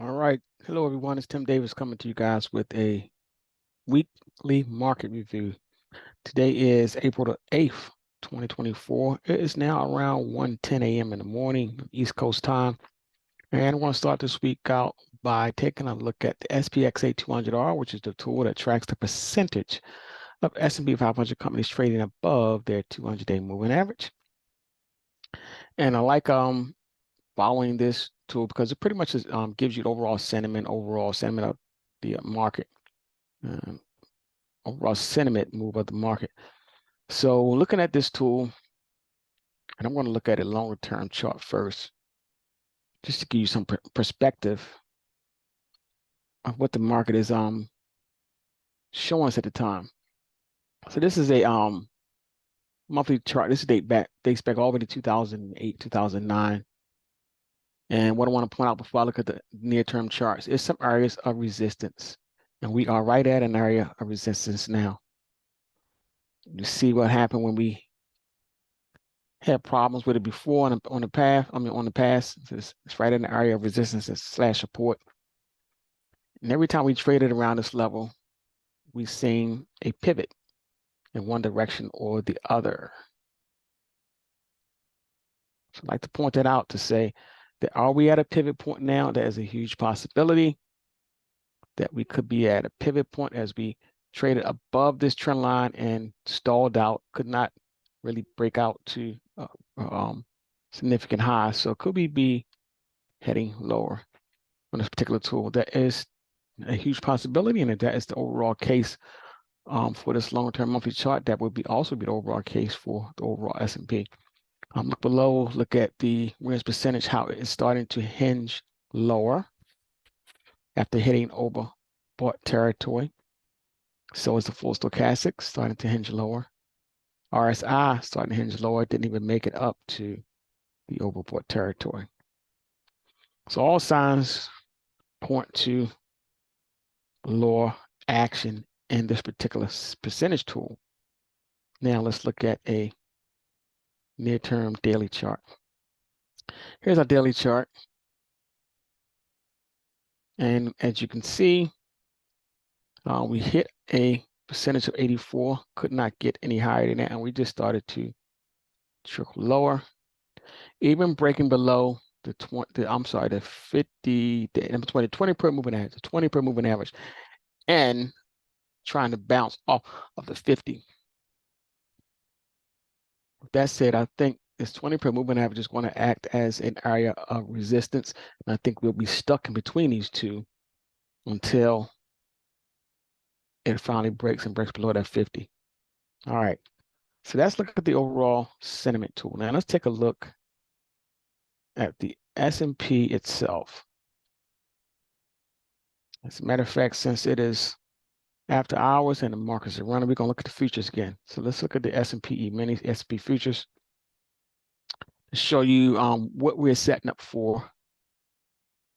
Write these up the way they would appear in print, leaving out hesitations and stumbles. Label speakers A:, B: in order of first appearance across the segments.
A: All right. Hello, everyone. It's Tim Davis coming to you guys with a weekly market review. Today is April the 8th, 2024. It is now around 1:10 a.m. in the morning, East Coast time. And I want to start this week out by taking a look at the SPXA 200R, which is the tool that tracks the percentage of S&P 500 companies trading above their 200-day moving average. And I like following this tool because it pretty much gives you the overall sentiment of the market, overall sentiment move of the market. So looking at this tool, and I'm going to look at a longer term chart first, just to give you some perspective of what the market is showing us at the time. So this is a monthly chart. This is dates back all the way to 2008, 2009. And what I want to point out before I look at the near-term charts is some areas of resistance. And we are right at an area of resistance now. You see what happened when we had problems with it before on the past. So it's right in the area of resistance / support. And every time we traded around this level, we've seen a pivot in one direction or the other. So I'd like to point that out to say that are we at a pivot point now? That is a huge possibility that we could be at a pivot point as we traded above this trend line and stalled out, could not really break out to significant highs. So could we be heading lower on this particular tool? That is a huge possibility, and if that is the overall case for this long-term monthly chart, that would also be the overall case for the overall S&P. Look below, look at the Williams percentage, how it is starting to hinge lower after hitting overbought territory. So is the full stochastic starting to hinge lower. RSI starting to hinge lower, didn't even make it up to the overbought territory. So all signs point to lower action in this particular percentage tool. Now let's look at a near-term daily chart. Here's our daily chart. And as you can see, we hit a percentage of 84, could not get any higher than that, and we just started to trickle lower, even breaking below the 20 per moving average, the 20 per moving average, and trying to bounce off of the 50. With that said, I think this 20 per moving average is going to act as an area of resistance, and I think we'll be stuck in between these two until it finally breaks below that 50. All right, so let's look at the overall sentiment tool. Now let's take a look at the S&P itself. As a matter of fact, since it is after hours and the markets are running, we're going to look at the futures again. So let's look at the S&P E-mini S&P futures to show you what we're setting up for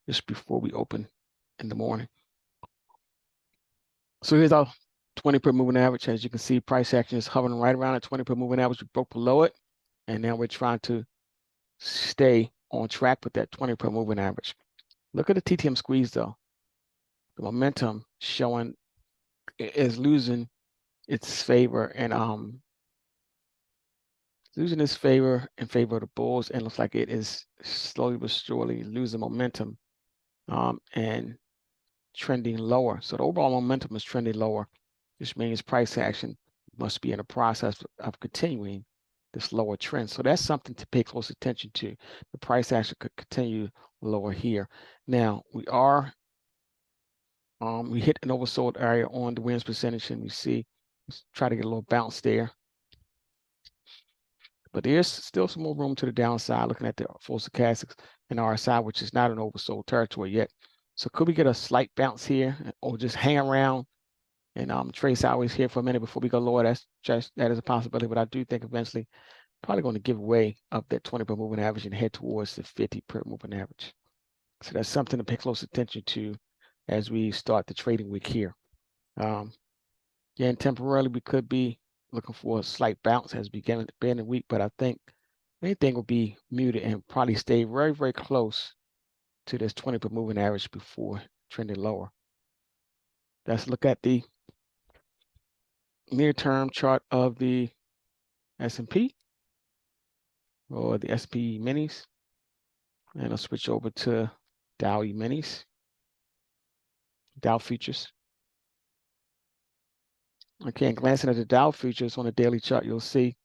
A: just before we open in the morning. So here's our 20 per moving average. As you can see, price action is hovering right around at 20 per moving average. We broke below it, and now we're trying to stay on track with that 20 per moving average. Look at the TTM squeeze though. The momentum showing is losing its favor and losing its favor in favor of the bulls, and looks like it is slowly but surely losing momentum and trending lower. So the overall momentum is trending lower, which means price action must be in the process of continuing this lower trend. So that's something to pay close attention to. The price action could continue lower here. Now we hit an oversold area on the Williams percentage, and we see, let's try to get a little bounce there. But there's still some more room to the downside looking at the full stochastics and RSI, which is not an oversold territory yet. So could we get a slight bounce here or just hang around and trade sideways here for a minute before we go lower? That is a possibility, but I do think eventually probably going to give away up that 20 per moving average and head towards the 50 per moving average. So that's something to pay close attention to as we start the trading week here. Again, temporarily we could be looking for a slight bounce as we get into the end of the week, but I think anything will be muted and probably stay very, very close to this 20 moving average before trending lower. Let's look at the near-term chart of the S&P or the SP minis. And I'll switch over to Dow minis, Dow futures. Okay, and glancing at the Dow futures on the daily chart, you'll see,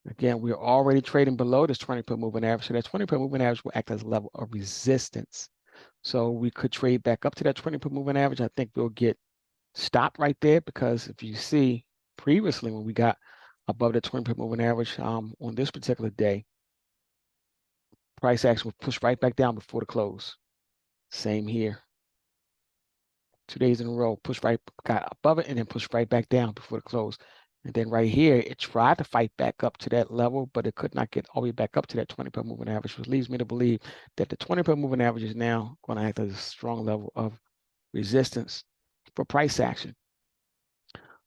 A: again, we're already trading below this 20 moving average. So that 20 moving average will act as a level of resistance. So we could trade back up to that 20 moving average. I think we'll get stopped right there, because if you see previously when we got above the 20 moving average on this particular day, price action was pushed right back down before the close. Same here. 2 days in a row, got above it and then pushed right back down before the close. And then right here, it tried to fight back up to that level, but it could not get all the way back up to that 20 moving average, which leads me to believe that the 20 moving average is now going to act as a strong level of resistance for price action.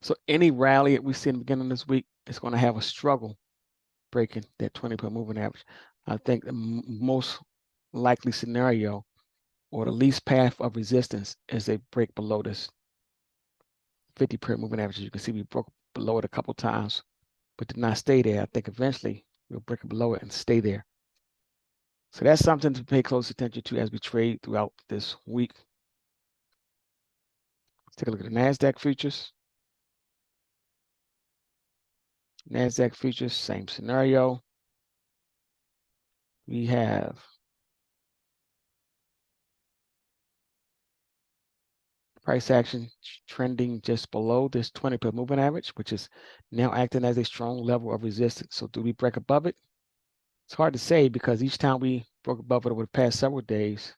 A: So any rally that we see in the beginning of this week is going to have a struggle breaking that 20 moving average. I think the most likely scenario, or the least path of resistance, is they break below this 50 moving average. You can see we broke below it a couple times, but did not stay there. I think eventually we'll break it below it and stay there. So that's something to pay close attention to as we trade throughout this week. Let's take a look at the NASDAQ futures. NASDAQ futures, same scenario. We have price action trending just below this 20 moving average, which is now acting as a strong level of resistance. So do we break above it? It's hard to say, because each time we broke above it over the past several days,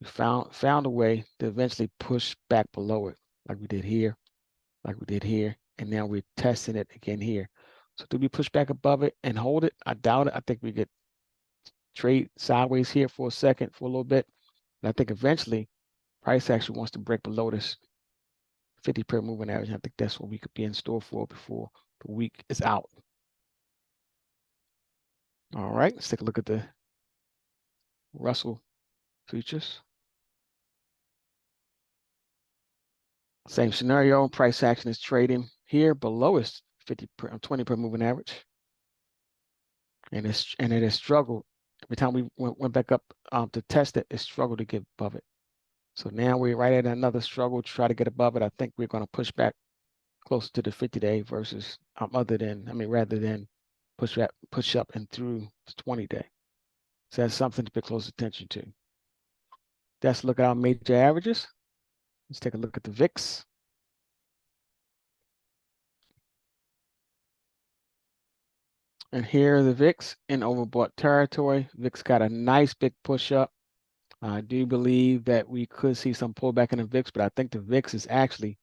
A: we found a way to eventually push back below it, like we did here, and now we're testing it again here. So do we push back above it and hold it? I doubt it. I think we could trade sideways here for a second, for a little bit. And I think eventually price action wants to break below this 50 moving average. I think that's what we could be in store for before the week is out. All right, let's take a look at the Russell futures. Same scenario, price action is trading here below its 20 moving average. And it has struggled. Every time we went back up to test it, it struggled to get above it. So now we're right at another struggle to try to get above it. I think we're going to push back closer to the 50-day versus rather than push up and through the 20-day. So that's something to pay close attention to. Let's look at our major averages. Let's take a look at the VIX. And here are the VIX in overbought territory. VIX got a nice big push up. I do believe that we could see some pullback in the VIX, but I think the VIX is actually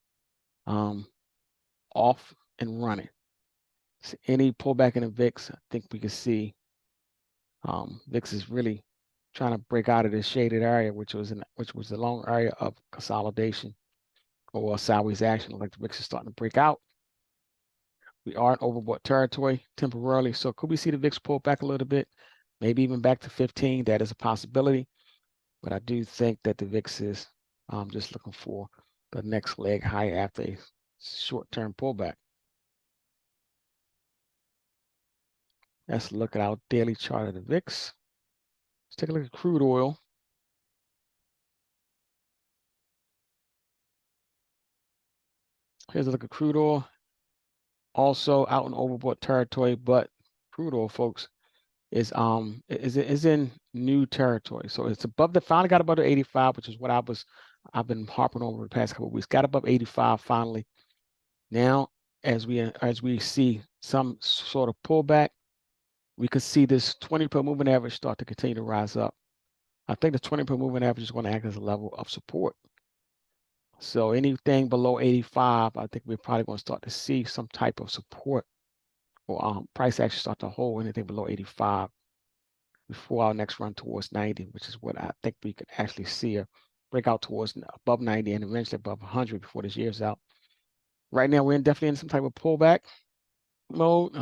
A: off and running. So any pullback in the VIX, I think we could see VIX is really trying to break out of this shaded area, which was the long area of consolidation or sideways action. Like the VIX is starting to break out. We are in overbought territory temporarily. So could we see the VIX pull back a little bit, maybe even back to 15? That is a possibility. But I do think that the VIX is just looking for the next leg high after a short-term pullback. Let's look at our daily chart of the VIX. Let's take a look at crude oil. Here's a look at crude oil. Also out in overbought territory, but crude oil, folks, is in new territory. So it's above finally got above the 85, which is what I've been harping over the past couple of weeks. Got above 85 finally. Now, as we see some sort of pullback, we could see this 20 moving average start to continue to rise up. I think the 20 moving average is going to act as a level of support. So anything below 85, I think we're probably going to start to see some type of support, or price action start to hold anything below 85 before our next run towards 90, which is what I think we could actually see a breakout towards above 90 and eventually above 100 before this year's out. Right now, we're definitely in some type of pullback mode.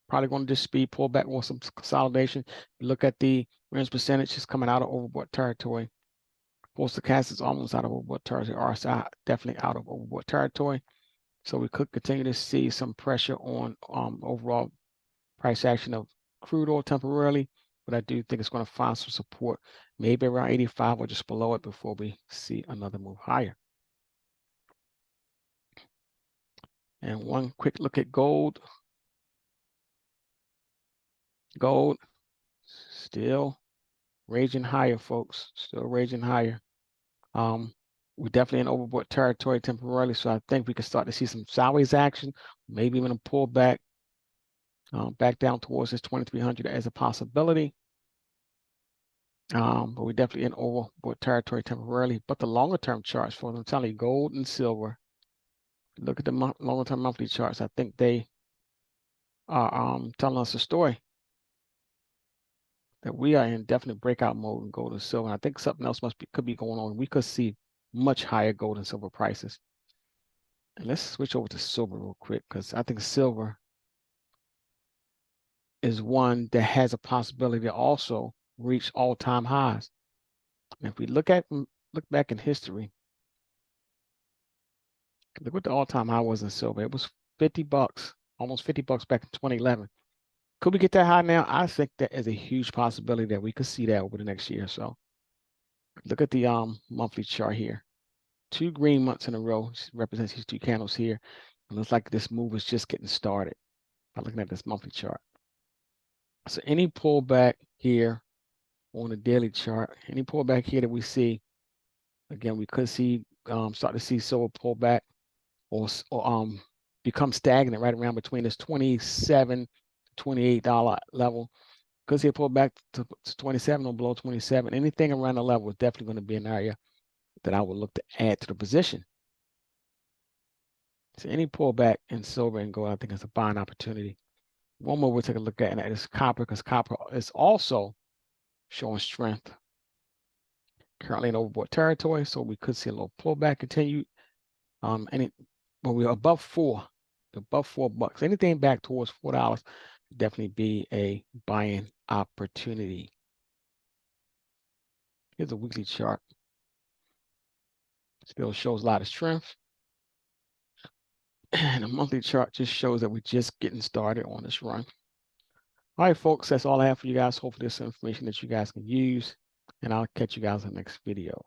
A: probably going to just be pulled back or some consolidation. Look at the earnings percentage, is coming out of overbought territory. Stochastics is almost out of overbought territory. RSI definitely out of overbought territory. So we could continue to see some pressure on overall price action of crude oil temporarily, but I do think it's going to find some support, maybe around 85 or just below it before we see another move higher. And one quick look at gold. Gold still raging higher, folks. Still raging higher. We're definitely in overbought territory temporarily, so I think we can start to see some sideways action, maybe even a pullback back down towards this 2,300 as a possibility. But we're definitely in overbought territory temporarily. But the longer term charts for them, I'm telling you, gold and silver. Look at the longer term monthly charts. I think they are telling us a story that we are in definite breakout mode in gold and silver. And I think something else could be going on. We could see much higher gold and silver prices. And let's switch over to silver real quick, because I think silver is one that has a possibility to also reach all-time highs. And if we look back in history, look what the all-time high was in silver. It was $50, almost $50 back in 2011. Could we get that high now? I think that is a huge possibility that we could see that over the next year or so. Look at the monthly chart here. 2 green months in a row represents these 2 candles here. It looks like this move is just getting started by looking at this monthly chart. So any pullback here on the daily chart, any pullback here that we see, again, we could see start to see silver pullback or become stagnant right around between this $27 to $28 level. Could see a pullback to 27 or below 27. Anything around the level is definitely going to be an area that I would look to add to the position. So any pullback in silver and gold, I think is a buying opportunity. One more we'll take a look at, and that is copper, because copper is also showing strength. Currently in overbought territory, so we could see a little pullback continue. But we're above $4 bucks. Anything back towards $4 definitely be a buying opportunity. Here's a weekly chart. Still shows a lot of strength. And a monthly chart just shows that we're just getting started on this run. All right, folks, that's all I have for you guys. Hopefully, this information that you guys can use, and I'll catch you guys in the next video.